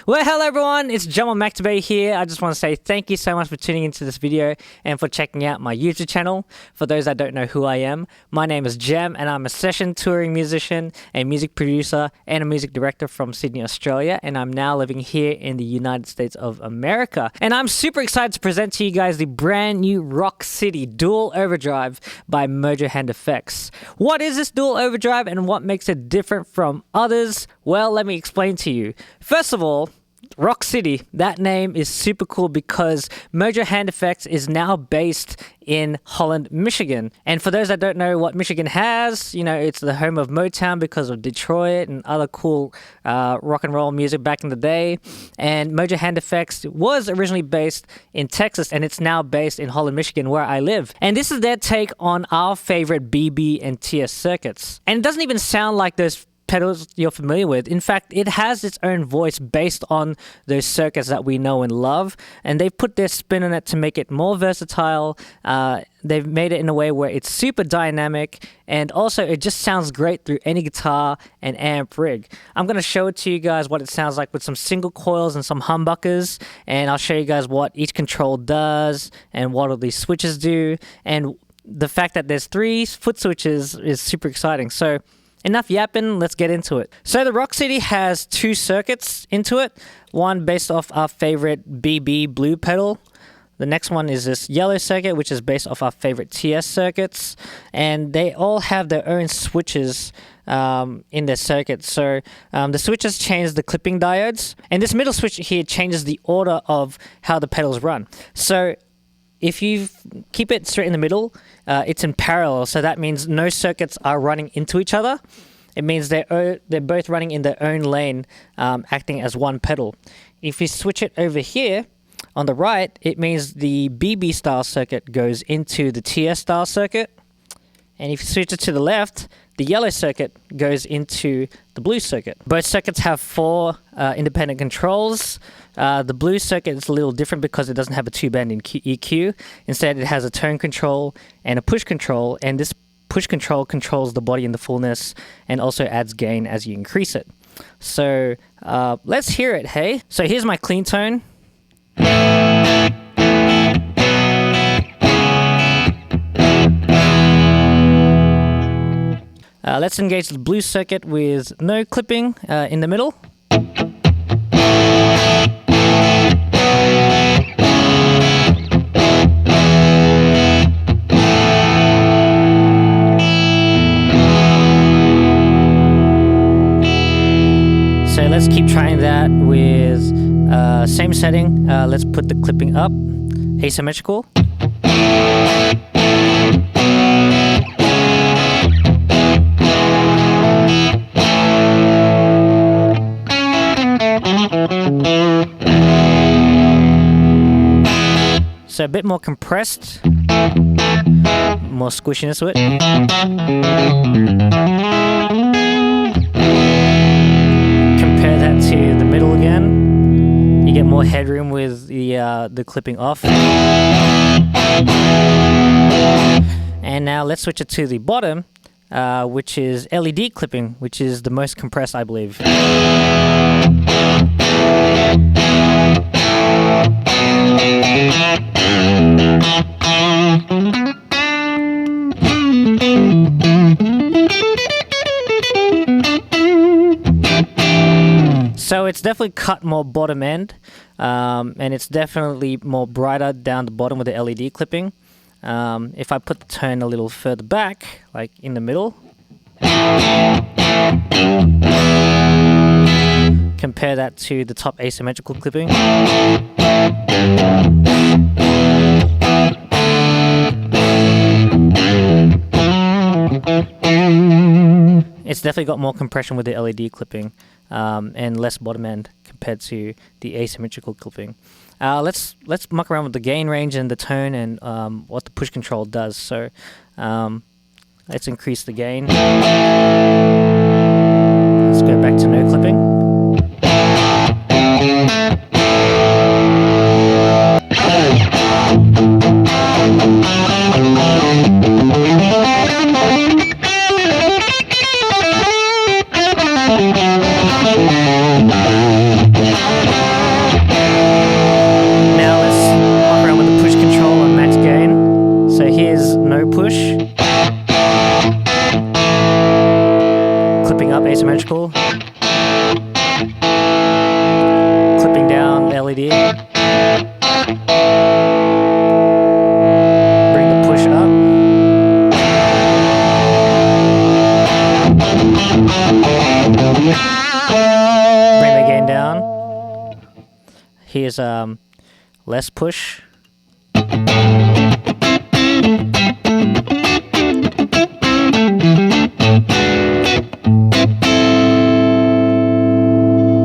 Well, hello everyone, it's Jemmuel here. I just want to say thank you so much for tuning into this video and for checking out my YouTube channel. For those that don't know who I am, my name is Jem and I'm a session touring musician, a music producer and a music director from Sydney, Australia, and I'm now living here in the United States of America. And I'm super excited to present to you guys the brand new Rock City Dual Overdrive by MojoHand effects. What is this dual overdrive and what makes it different from others? Well, let me explain to you. First of all, Rock City, that name is super cool because MojoHand Effects is now based in Holland, Michigan. And for those that don't know what Michigan has, you know, it's the home of Motown because of Detroit and other cool rock and roll music back in the day. And MojoHand Effects was originally based in Texas and it's now based in Holland, Michigan, where I live. And this is their take on our favorite BB and TS circuits. And it doesn't even sound like those pedals you're familiar with. In fact, it has its own voice based on those circuits that we know and love, and they've put their spin on it to make it more versatile. They've made it in a way where it's super dynamic, and also it just sounds great through any guitar and amp rig. I'm going to show it to you guys what it sounds like with some single coils and some humbuckers, and I'll show you guys what each control does and what all these switches do, and the fact that there's 3 foot switches is super exciting. So enough yapping, let's get into it. So the Rock City has 2 circuits into it. One based off our favorite BB blue pedal. The next one is this yellow circuit, which is based off our favorite TS circuits. And they all have their own switches in their circuit. So the switches change the clipping diodes. And this middle switch here changes the order of how the pedals run. So if you keep it straight in the middle, it's in parallel, so that means no circuits are running into each other. It means they're both running in their own lane, acting as one pedal. If you switch it over here, on the right, it means the BB style circuit goes into the TS style circuit. And if you switch it to the left, the yellow circuit goes into the blue circuit. Both circuits have 4 independent controls. The blue circuit is a little different because it doesn't have a 2-band EQ. Instead, it has a tone control and a push control, and this push control controls the body in the fullness and also adds gain as you increase it. So let's hear it, hey? So here's my clean tone. Let's engage the blue circuit with no clipping in the middle. So let's keep trying that with same setting. Let's put the clipping up, asymmetrical. So a bit more compressed, more squishiness to it. Compare that to the middle again. You get more headroom with the clipping off. And now let's switch it to the bottom, which is LED clipping, which is the most compressed, I believe. So it's definitely cut more bottom end, and it's definitely more brighter down the bottom with the LED clipping. If I put the tone a little further back, like in the middle, compare that to the top asymmetrical clipping. It's definitely got more compression with the LED clipping and less bottom end compared to the asymmetrical clipping. Let's muck around with the gain range and the tone and what the push control does. So let's increase the gain. Let's go back to no clipping. smooth here. Bring the push up. Bring the gain down. Here's less push.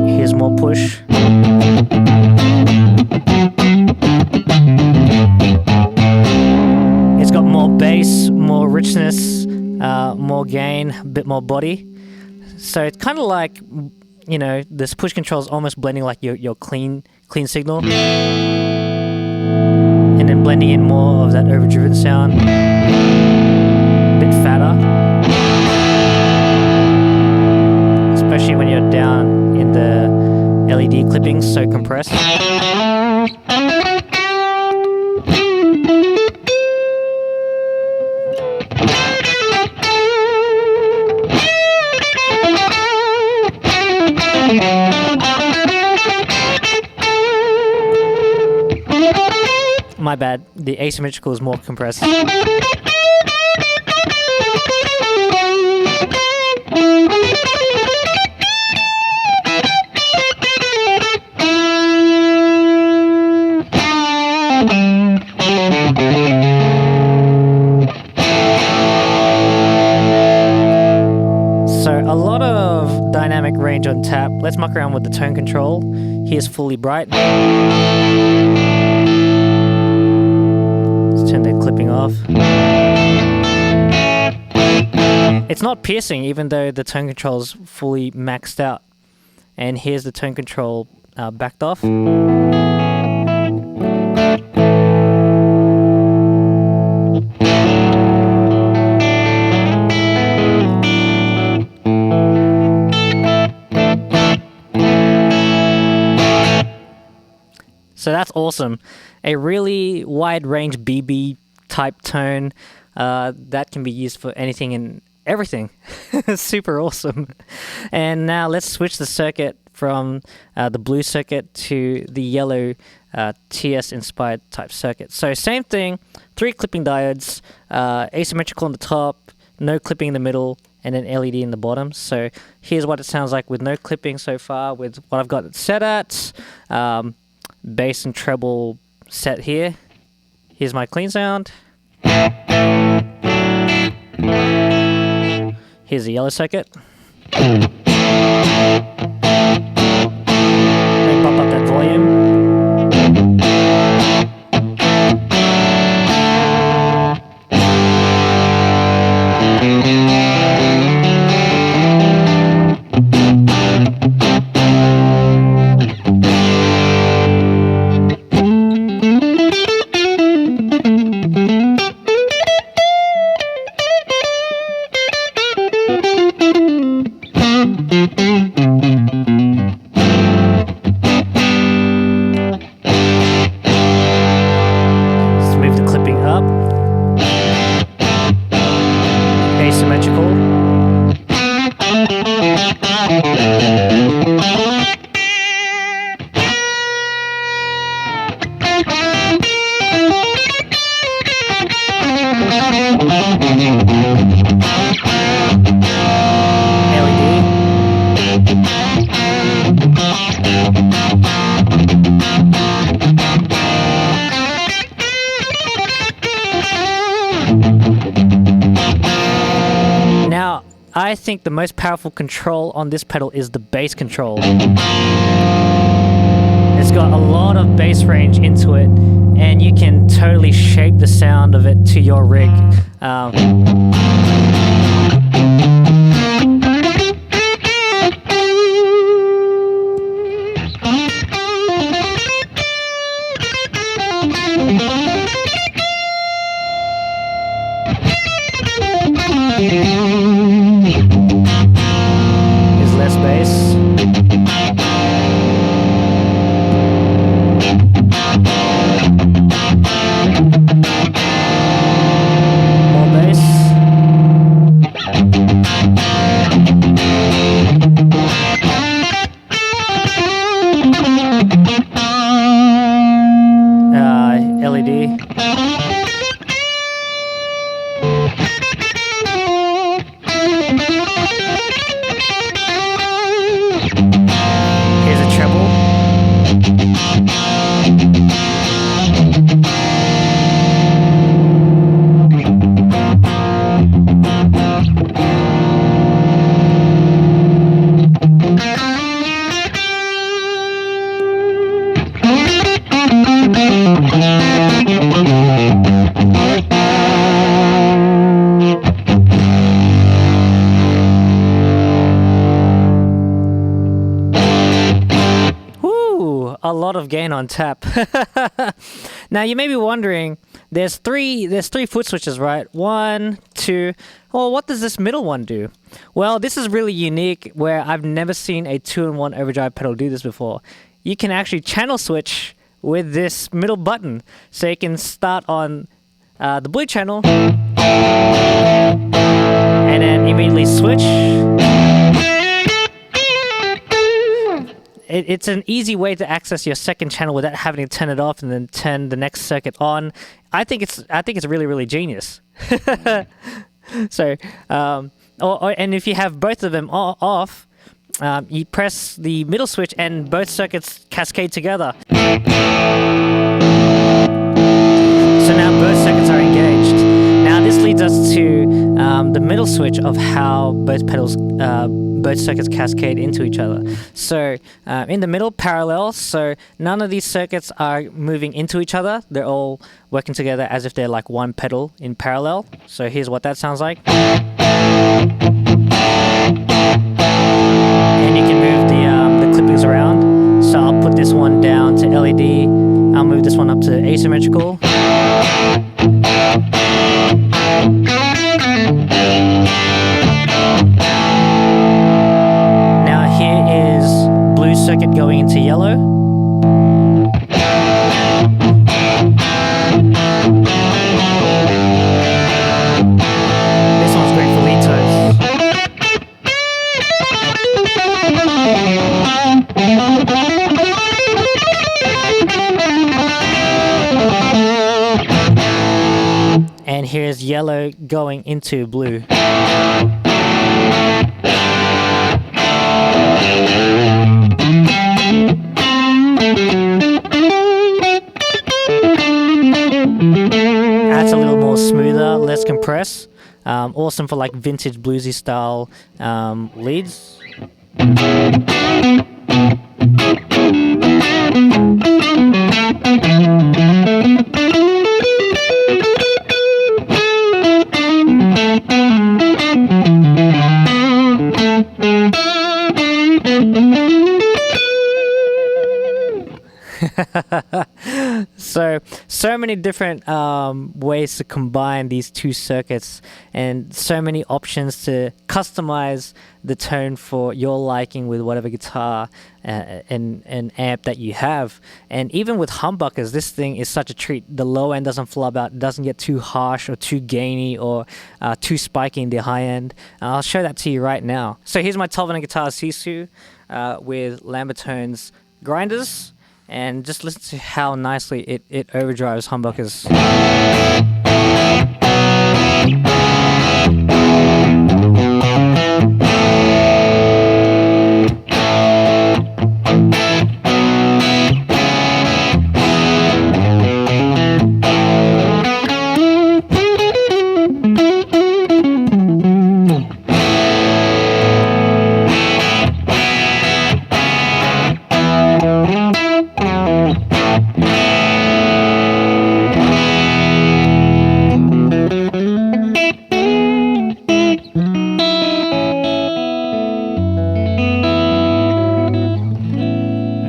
Here's more push. It's got more bass, more richness, more gain, a bit more body. So it's kind of like, you know, this push control is almost blending like your clean signal, and then blending in more of that overdriven sound, a bit fatter, especially when you're down in the LED clippings, so compressed. My bad, the asymmetrical is more compressed. So a lot of dynamic range on tap. Let's muck around with the tone control. Here's fully bright. Turn the clipping off. It's not piercing even though the tone control is fully maxed out. And here's the tone control backed off. So that's awesome. A really wide range BB type tone that can be used for anything and everything. Super awesome. And now let's switch the circuit from the blue circuit to the yellow TS inspired type circuit. So same thing, 3 clipping diodes, asymmetrical on the top, no clipping in the middle, and then LED in the bottom. So here's what it sounds like with no clipping so far, with what I've got it set at. Bass and treble set here. Here's my clean sound. Here's the yellow circuit. Let me pop up that volume. Now, I think the most powerful control on this pedal is the bass control. It's got a lot of bass range into it, and you can totally shape the sound of it to your rig. There's less bass. More bass. see. Here's a treble. A lot of gain on tap. Now you may be wondering, there's three foot switches, right? 1, 2. Well, what does this middle one do? Well, this is really unique, where I've never seen a 2-in-1 overdrive pedal do this before. You can actually channel switch with this middle button, so you can start on the blue channel and then immediately switch. It's an easy way to access your second channel without having to turn it off and then turn the next circuit on. I think it's really, really genius. So, and if you have both of them off, you press the middle switch and both circuits cascade together. So now both circuits are engaged. Now this leads us to the middle switch of how both circuits cascade into each other. So in the middle, parallel, so none of these circuits are moving into each other. They're all working together as if they're like one pedal in parallel. So here's what that sounds like. And you can move the clippings around. So I'll put this one down to LED. I'll move this one up to asymmetrical. Circuit going into yellow. This one's great for lead tones. And here's yellow going into blue. That's a little more smoother, less compressed. Awesome for like vintage bluesy style leads. So many different ways to combine these two circuits, and so many options to customize the tone for your liking with whatever guitar and amp that you have. And even with humbuckers, this thing is such a treat. The low end doesn't flub out, doesn't get too harsh or too gainy or too spiky in the high end. I'll show that to you right now. So here's my 12-inch guitar Sisu with Lambertone's grinders. And just listen to how nicely it overdrives humbuckers.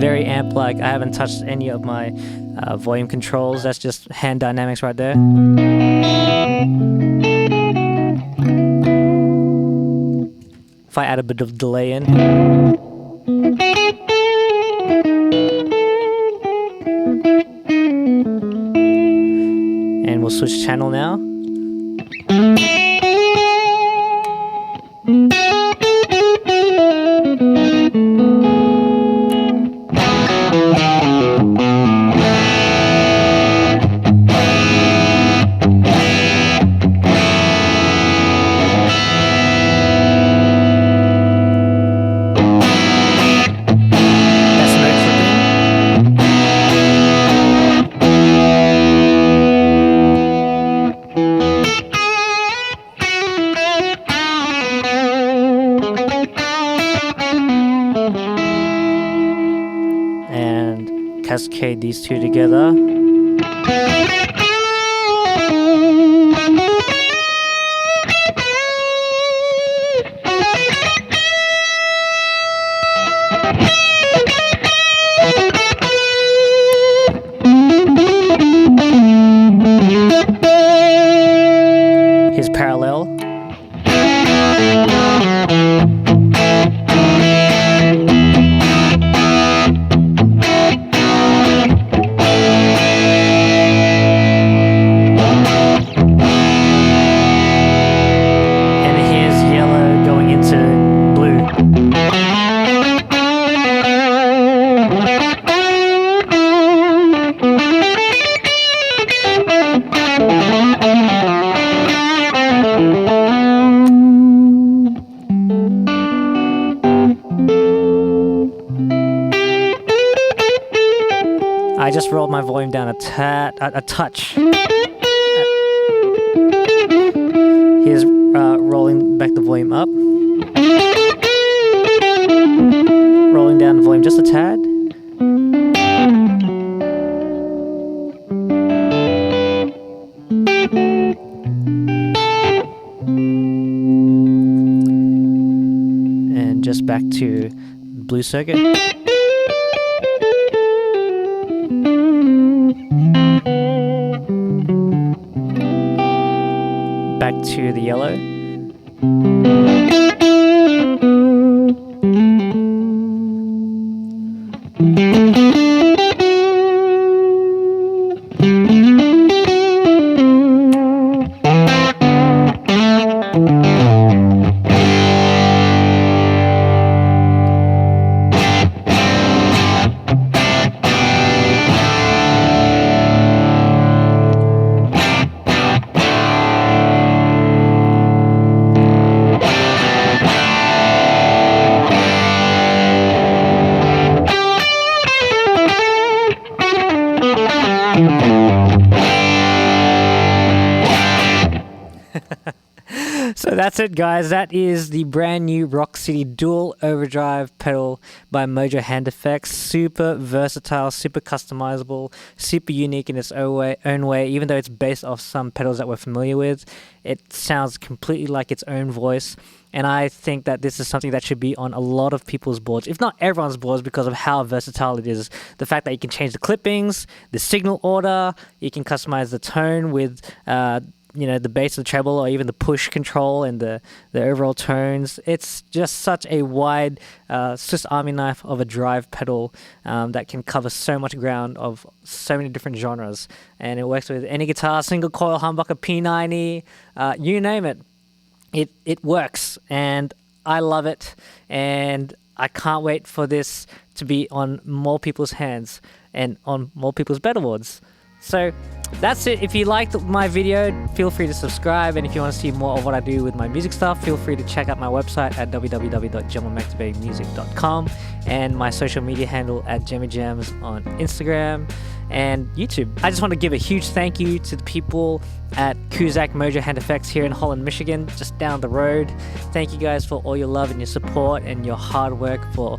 Very amp-like. I haven't touched any of my volume controls. That's just hand dynamics right there. If I add a bit of delay in. And we'll switch channel now. cascade these two together. Here's parallel. I just rolled my volume down a touch. Here's rolling back the volume up. Rolling down the volume just a tad. And just back to blue circuit. Back to the yellow. So that's it, guys. That is the brand new Rock City dual overdrive pedal by MojoHand effects. Super versatile, super customizable, super unique in its own way. Even though it's based off some pedals that we're familiar with, it sounds completely like its own voice. And I think that this is something that should be on a lot of people's boards, if not everyone's boards, because of how versatile it is. The fact that you can change the clippings, the signal order, you can customize the tone with the bass, the treble, or even the push control and the overall tones. It's just such a wide Swiss Army knife of a drive pedal that can cover so much ground of so many different genres. And it works with any guitar, single coil, humbucker, P90, you name it. It works, and I love it, and I can't wait for this to be on more people's hands and on more people's pedalboards. So that's it. If you liked my video, feel free to subscribe, and if you want to see more of what I do with my music stuff, feel free to check out my website at www.jemmuelmusic.com and my social media handle at JemmyJams on Instagram and YouTube. I just want to give a huge thank you to the people at Cusack MojoHand Effects here in Holland, Michigan, just down the road. Thank you guys for all your love and your support and your hard work for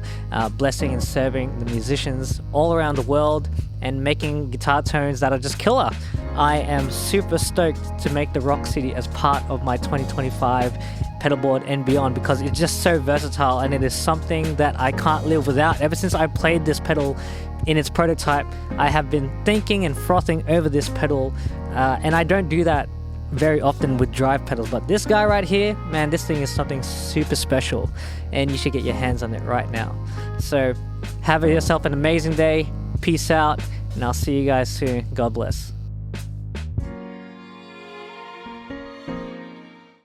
blessing and serving the musicians all around the world and making guitar tones that are just killer. I am super stoked to make the Rock City as part of my 2025 pedalboard and beyond, because it's just so versatile and it is something that I can't live without. Ever since I played this pedal in its prototype, I have been thinking and frothing over this pedal, and I don't do that very often with drive pedals, but this guy right here, man, this thing is something super special, and you should get your hands on it right now. So have yourself an amazing day. Peace out, and I'll see you guys soon. God bless.